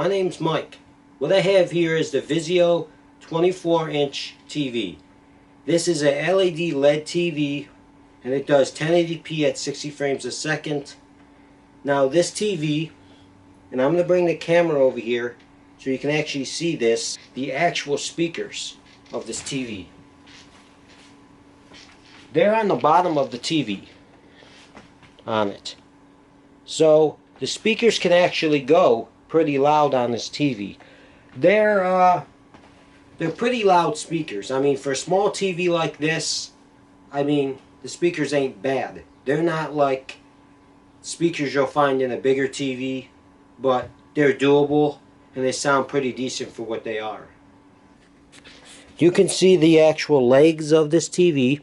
my name's Mike. What I have here is the Vizio 24-inch TV. This is a LED TV and it does 1080p at 60 frames a second. Now this TV, and I'm going to bring the camera over here so you can actually see this, the actual speakers of this TV. They're on the bottom of the TV on it. So the speakers can actually go pretty loud on this TV. They're pretty loud speakers. I mean, for a small TV like this, I mean, the speakers ain't bad. They're not like speakers you'll find in a bigger TV, but they're doable and they sound pretty decent for what they are. You can see the actual legs of this TV.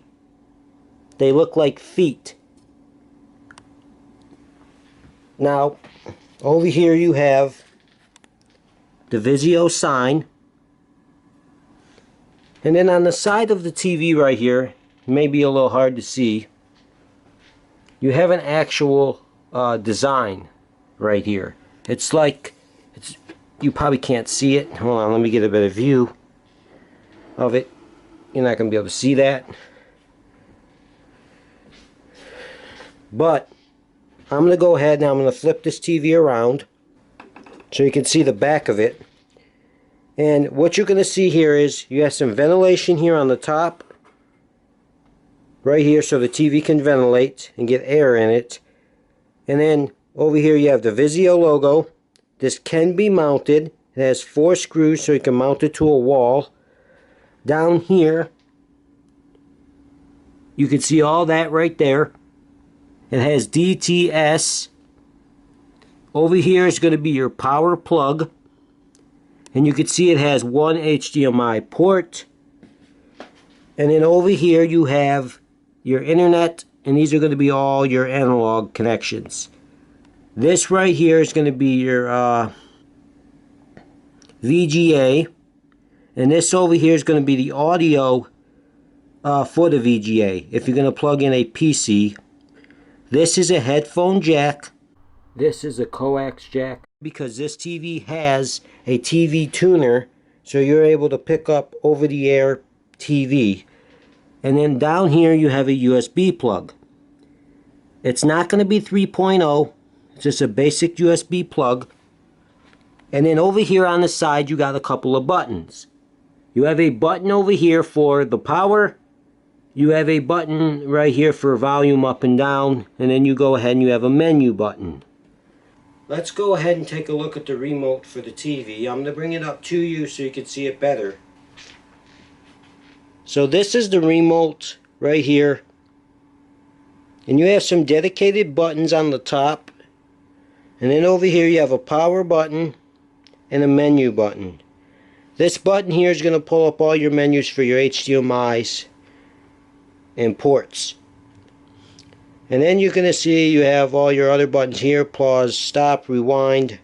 They look like feet. Now, over here you have the Vizio sign. And then on the side of the TV right here, it may be a little hard to see, you have an actual design right here. It's like, you probably can't see it. Hold on, let me get a better view of it. You're not going to be able to see that. But I'm going to go ahead and I'm going to flip this TV around so you can see the back of it. And what you're going to see here is you have some ventilation here on the top, right here, so the TV can ventilate and get air in it. And then over here you have the Vizio logo. This can be mounted. It has 4 screws so you can mount it to a wall. Down here you can see all that right there. It has DTS. Over here is going to be your power plug. And you can see it has 1 HDMI port. And then over here you have your internet. And these are going to be all your analog connections. This right here is going to be your VGA. And this over here is going to be the audio for the VGA if you're going to plug in a PC. This is a headphone jack. This is a coax jack. Because this TV has a TV tuner, so you're able to pick up over-the-air TV. And then down here you have a USB plug. It's not going to be 3.0. It's just a basic USB plug. And then over here on the side you got a couple of buttons. You have a button over here for the power. You have a button right here for volume up and down. And then you go ahead and you have a menu button. Let's go ahead and take a look at the remote for the TV. I'm going to bring it up to you so you can see it better. So this is the remote right here. And you have some dedicated buttons on the top. And then over here you have a power button and a menu button. This button here is going to pull up all your menus for your HDMIs and ports. And then you're going to see you have all your other buttons here: pause, stop, rewind.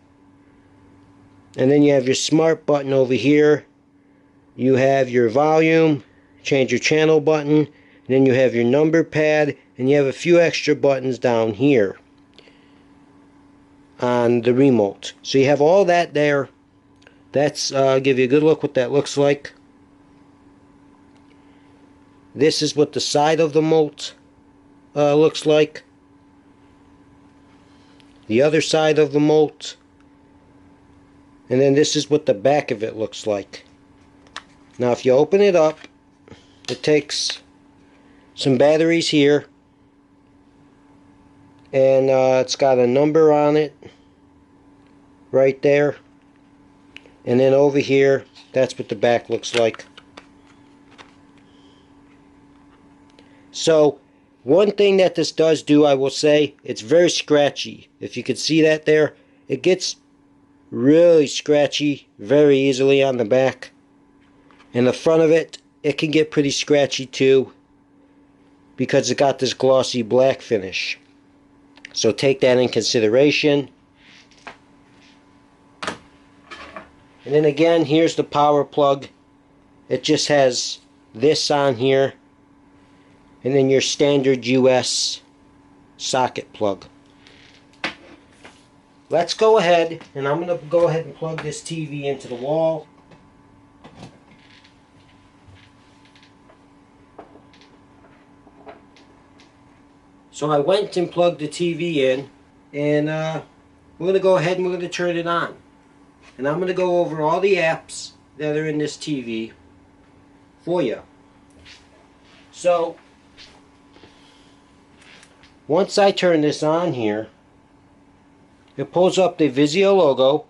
And then you have your smart button over here. You have your volume, change your channel button. And then you have your number pad. And you have a few extra buttons down here on the remote. So you have all that there. That's give you a good look what that looks like. This is what the side of the remote looks like. The other side of the remote. And then this is what the back of it looks like. Now if you open it up, it takes some batteries here. And it's got a number on it right there. And then over here, that's what the back looks like. So one thing that this does do, I will say, it's very scratchy. If you can see that there, it gets really scratchy very easily on the back. And the front of it, it can get pretty scratchy too, because it got this glossy black finish. So take that in consideration. And then again, here's the power plug. It just has this on here. And then your standard US socket plug. let's go ahead, and I'm going to go ahead and plug this TV into the wall. So I went and plugged the TV in, and we're going to go ahead and we're going to turn it on. And I'm going to go over all the apps that are in this TV for you. So, once I turn this on here, it pulls up the Vizio logo.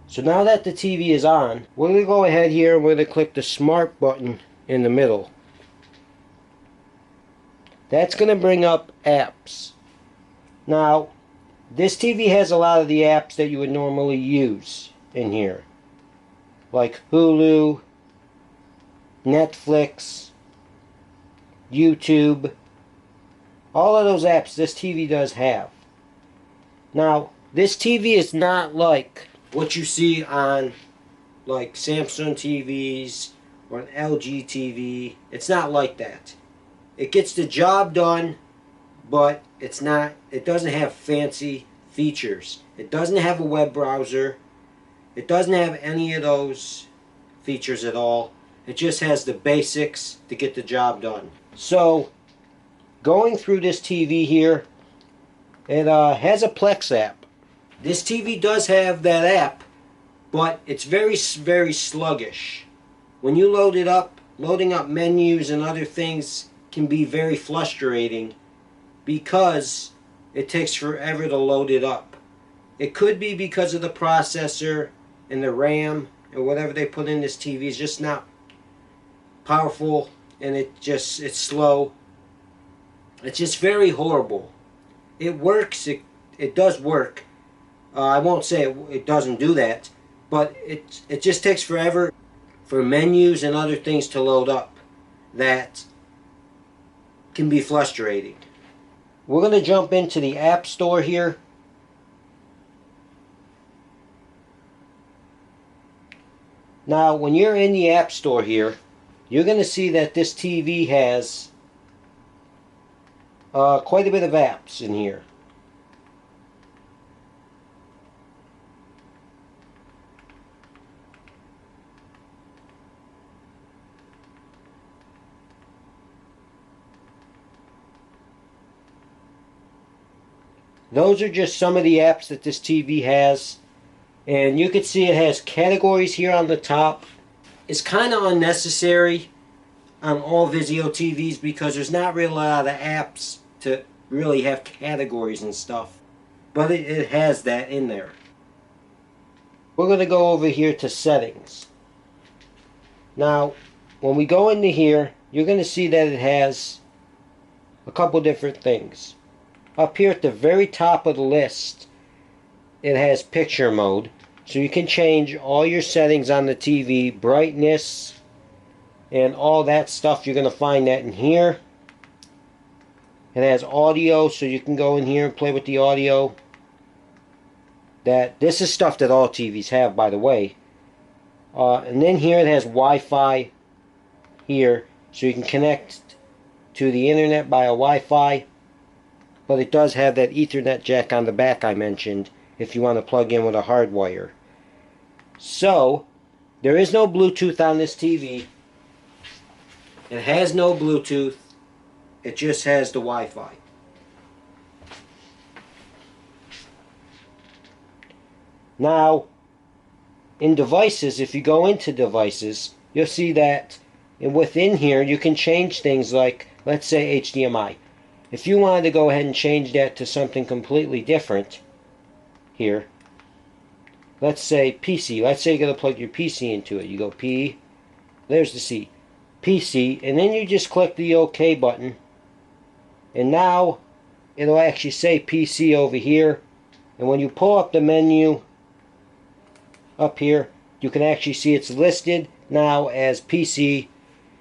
So now that the TV is on, we're going to go ahead here and we're going to click the Smart button in the middle. That's going to bring up apps. Now, this TV has a lot of the apps that you would normally use in here, like Hulu, Netflix, YouTube. All of those apps this TV does have. Now, this TV is not like what you see on like Samsung TVs or an LG TV. It's not like that. It gets the job done, but it doesn't have fancy features. It doesn't have a web browser. It doesn't have any of those features at all. It just has the basics to get the job done. So, going through this TV here, it has a Plex app. This TV does have that app, but it's very, very sluggish. When you load it up, loading up menus and other things can be very frustrating because it takes forever to load it up. It could be because of the processor and the RAM or whatever they put in this TV is just not powerful, and it's slow. It's just very horrible. It works, it does work. I won't say it doesn't do that, but it just takes forever for menus and other things to load up. That can be frustrating. We're going to jump into the App Store here. Now, when you're in the App Store here, you're going to see that this TV has quite a bit of apps in here. Those are just some of the apps that this TV has. And you can see it has categories here on the top. It's kind of unnecessary on all Vizio TVs because there's not really a lot of apps to really have categories and stuff. But it has that in there. We're going to go over here to settings. Now, when we go into here, you're going to see that it has a couple different things. Up here at the very top of the list, it has picture mode. So you can change all your settings on the TV, brightness, and all that stuff. You're going to find that in here. It has audio, so you can go in here and play with the audio. This is stuff that all TVs have, by the way. And then here it has Wi-Fi here, so you can connect to the internet by a Wi-Fi. But it does have that Ethernet jack on the back I mentioned if you want to plug in with a hard wire. So, there is no Bluetooth on this TV. It has no Bluetooth. It just has the Wi-Fi. Now, in devices, if you go into devices, you'll see that within here you can change things like, let's say HDMI. If you wanted to go ahead and change that to something completely different here, let's say PC. Let's say you're going to plug your PC into it. You go P, there's the C, PC, and then you just click the OK button. And now it'll actually say PC over here. And when you pull up the menu up here, you can actually see it's listed now as PC.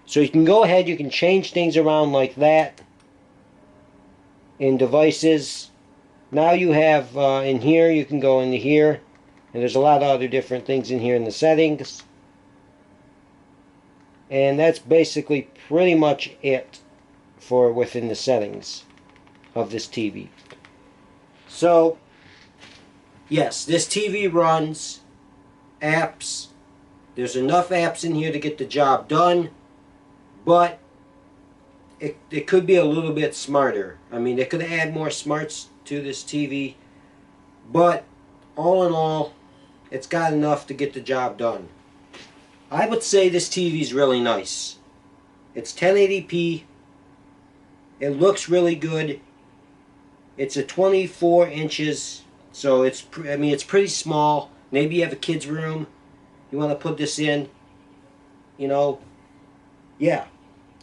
So you can go ahead, you can change things around like that in devices. Now you have in here, you can go into here, and there's a lot of other different things in here in the settings. And that's basically pretty much it for within the settings. of this TV. So, yes, this TV runs apps. There's enough apps in here to get the job done, but it could be a little bit smarter. I mean, they could add more smarts to this TV, but all in all, it's got enough to get the job done. I would say this TV is really nice. It's 1080p. It looks really good. It's a 24 inches, so it's pretty small. Maybe you have a kid's room. You want to put this in, you know, yeah.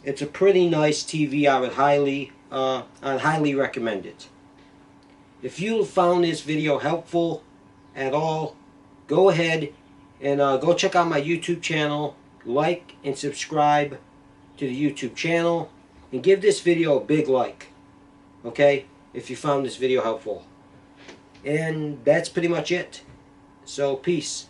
It's a pretty nice TV. I'd highly recommend it. If you found this video helpful at all, go ahead and go check out my YouTube channel. Like and subscribe to the YouTube channel, and give this video a big like. Okay, if you found this video helpful. And that's pretty much it. So peace.